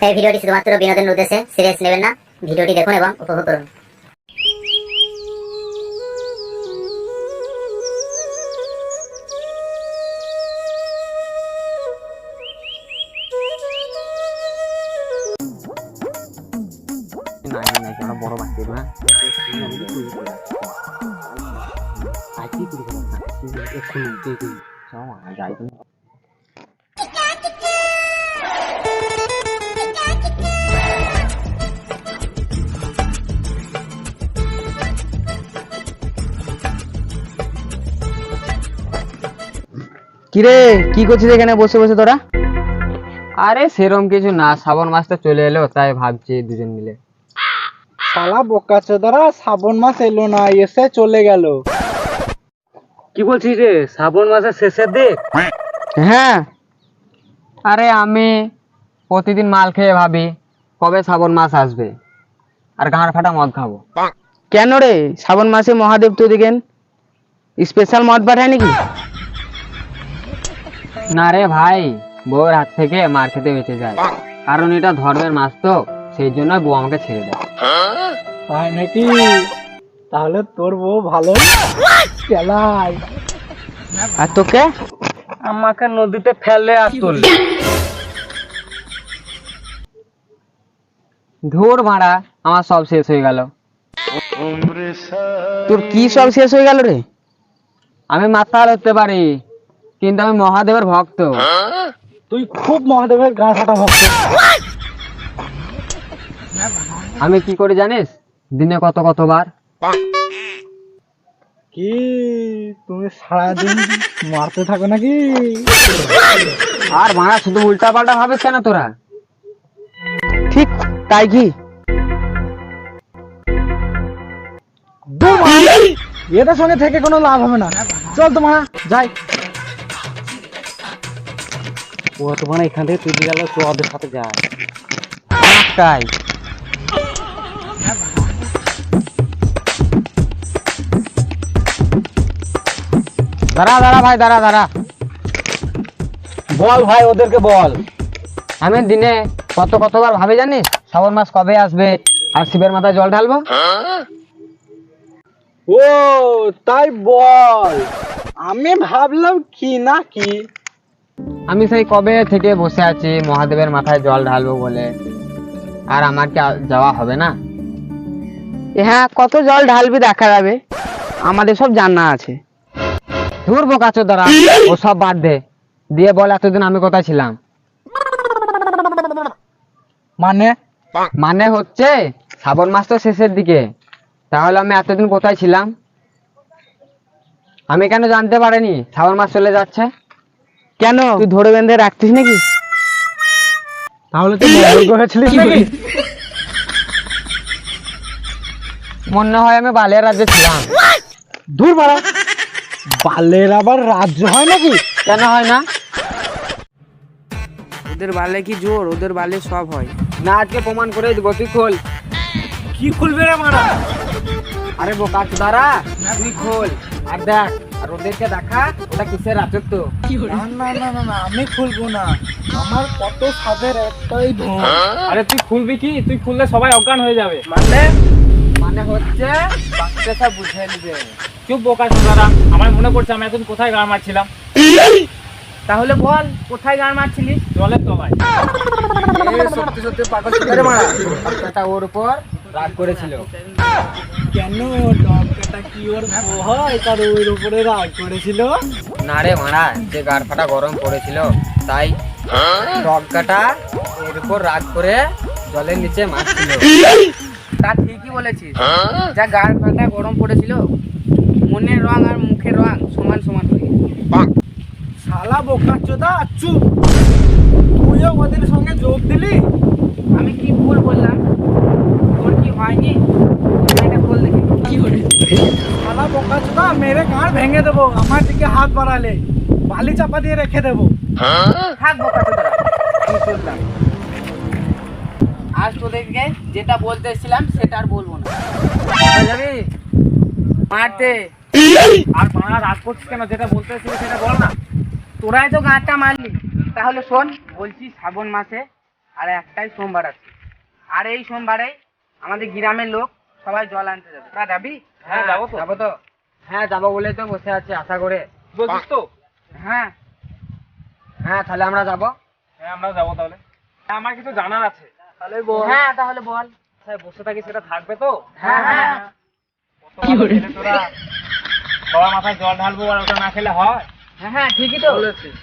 এই ভিডিওটি শুধুমাত্র বিনোদনের উদ্দেশ্যে, সিরিয়াস নেবেন না। ভিডিওটি দেখুন এবং উপভোগ করুন। বড় বাচ্চা না যাই কিরে কি করছিস এখানে বসে বসে তোরা? আরে সেরকম কিছু না, শ্রাবণ মাসটা চলে এলো তাই ভাবছি দুজন মিলে। শালা বোকাচোদারা, শ্রাবণ মাস এলো না, এসে চলে গেল। কি বলছিস রে, শ্রাবণ মাসের শেষের দিক? হ্যাঁ, আরে আমি প্রতিদিন মাল খেয়ে ভাবি কবে শ্রাবণ মাস আসবে আর গাঁড় ফাটা মদ খাবো। কেন রে? শ্রাবণ মাসে মহাদেব তো দেখেন স্পেশাল মদ পাঠায় নাকি? না রে ভাই, বউয়ের হাত থেকে মার খেতে বেঁচে যায়, কারণ এটা ধর্মের মাস তো, সেই জন্য বউ আমাকে ছেড়ে দেয়। তাই নাকি? তাহলে তোর বউ ভালো চালায়। আর তোকে? আমাকে নদীতে ফেলে আর তুললে। ধুর মারা, আমার সব শেষ হয়ে গেল। তোর কি সব শেষ হয়ে গেল রে? আমি মাতাল হতে পারি, কিন্তু আমি মহাদেবের ভক্ত। তুই খুব মহাদেবের গাঁ ফাটা ভক্ত। আমি কি করি জানিস? দিনে কতবার কি তুমি সারাদিন মারতে থাকো নাকি? আর মারা শুধু উল্টা পাল্টা ভাবিস কেন তোরা? ঠিক তাই কি? এটার সঙ্গে থেকে কোনো লাভ হবে না, চল তো মারা যাই। ও তোমার এখান থেকে তুই গেল, তো ওদের সাথে যায়। তাই দাঁড়া দাঁড়া ভাই, দাঁড়া দাঁড়া। বল ভাই, ওদেরকে বল। আমি দিনে কতবার ভাবি জানিস শ্রাবণ মাস কবে আসবে আর শিবের মাথায় জল ঢালবো। ও তাই বল, আমি ভাবলাম কি না কি। আমি সেই কবে থেকে বসে আছি মহাদেবের মাথায় জল ঢালবো বলে, আর আমার কি যাওয়া হবে না? হ্যাঁ, কত জল ঢালবি দেখা যাবে, আমাদের সব জানা আছে। ধুর বোকাচো দ্বারা, ও সব বাদ দে, দিয়ে বল এতদিন আমি কোথায় ছিলাম? মানে মানে হচ্ছে শ্রাবণ মাস তো শেষের দিকে, তাহলে আমি এতদিন কোথায় ছিলাম? আমি কেন জানতে পারিনি শ্রাবণ মাস চলে যাচ্ছে? কেন তুই ধরে বেঁধে রাখতিস নাকি? তাহলে তুই মঙ্গল গ্রহে ছিলিস নাকি? মনে হয় আমি বালিয়া রাজ্যে ছিলাম। দূর বাড়া, বালের আবার রাজ্য হয় নাকি? কেন হয় না? ওদের বালে কি জোর, ওদের বালে সব হয়। না, আজকে প্রমাণ করে দিব, তুই খোল। কি খুলবে রে মারা? আরে বোকাচো দ্বারা, তুই খোল আর দেখ, আর ওদেরকে দেখা ওটা কিসের রাজত্ব। না না না না না, আমি খুলবো না, আমার কত সাধের একটাই ধন। আরে তুই খুলবি কি? তুই খুললে সবাই অজ্ঞান হয়ে যাবে। মানে হচ্ছে বাচ্চাটা বুঝে নিবে। চুপ বোকা দাদা, আমার মনে পড়ছে আমি এতদিন কোথায় গান মারছিলাম। তাহলে বল, কোথায় গান মারছিলি? জলের তলায়। সত্যি সত্যি পাগল ছিল রে মারা, বাচ্চাটা ওর উপর রাগ করেছিল। কেন ডগটা কি ওর হয় তার ওর উপরে রাগ করেছিল? না রে মারা, যে গাড় ফাটা গরম পড়েছিল তাই ডগটা এর উপর রাগ করে জলের নিচে মারছিল। তা ঠিকই বলেছিস, যা গার ফাটা গরম পড়েছিল, মনের রং আর মুখের রং সমান সমান হয়ে গেছে। শালা বোকাচোদা, চুপ। তুইও ওদের সঙ্গে যোগ দিলি? আমি কি ভুল বললাম? তোর কি হয়নি? এটা বল দেখি। শালা বোকাচোদা, মেরে গাঁড় ভেঙে দেবো আমার দিকে হাত বাড়ালে, বালি চাপা দিয়ে রেখে দেবো। থাক বোকা চোদরা, আমি চললাম। আজ তোদেরকে যেটা বলতে এসেছিলাম সেটা আর বলবো না। কোথায় যাবি? মারতে। আর মারা রাগ করছিস কেন? যেটা বলতে এসেছিলি সেটা বল না। তোরাই তো গাঁটটা মারলি। তাহলে শোন, বলছি শ্রাবণ মাসে আর একটাই সোমবার আছে। আর এই সোমবারে আমাদের গ্রামের লোক সবাই জল আনতে যাবে। তা যাবি? হ্যাঁ যাবো তো। হ্যাঁ যাবো বলেই তো বসে আছি আশা করে। বলছিস তো? হ্যাঁ হ্যাঁ তাহলে আমরা যাবো। হ্যাঁ আমরা যাবো তাহলে। আমার কিছু জানার আছে। তাহলে বল। হ্যাঁ তাহলে বল। বসে থাকি সেটা থাকবে তো? হ্যাঁ হ্যাঁ তোরা সবার মাথায় জল ঢালবো আর ওটা না খেলে হয়? হ্যাঁ ঠিকই তো বলেছিস।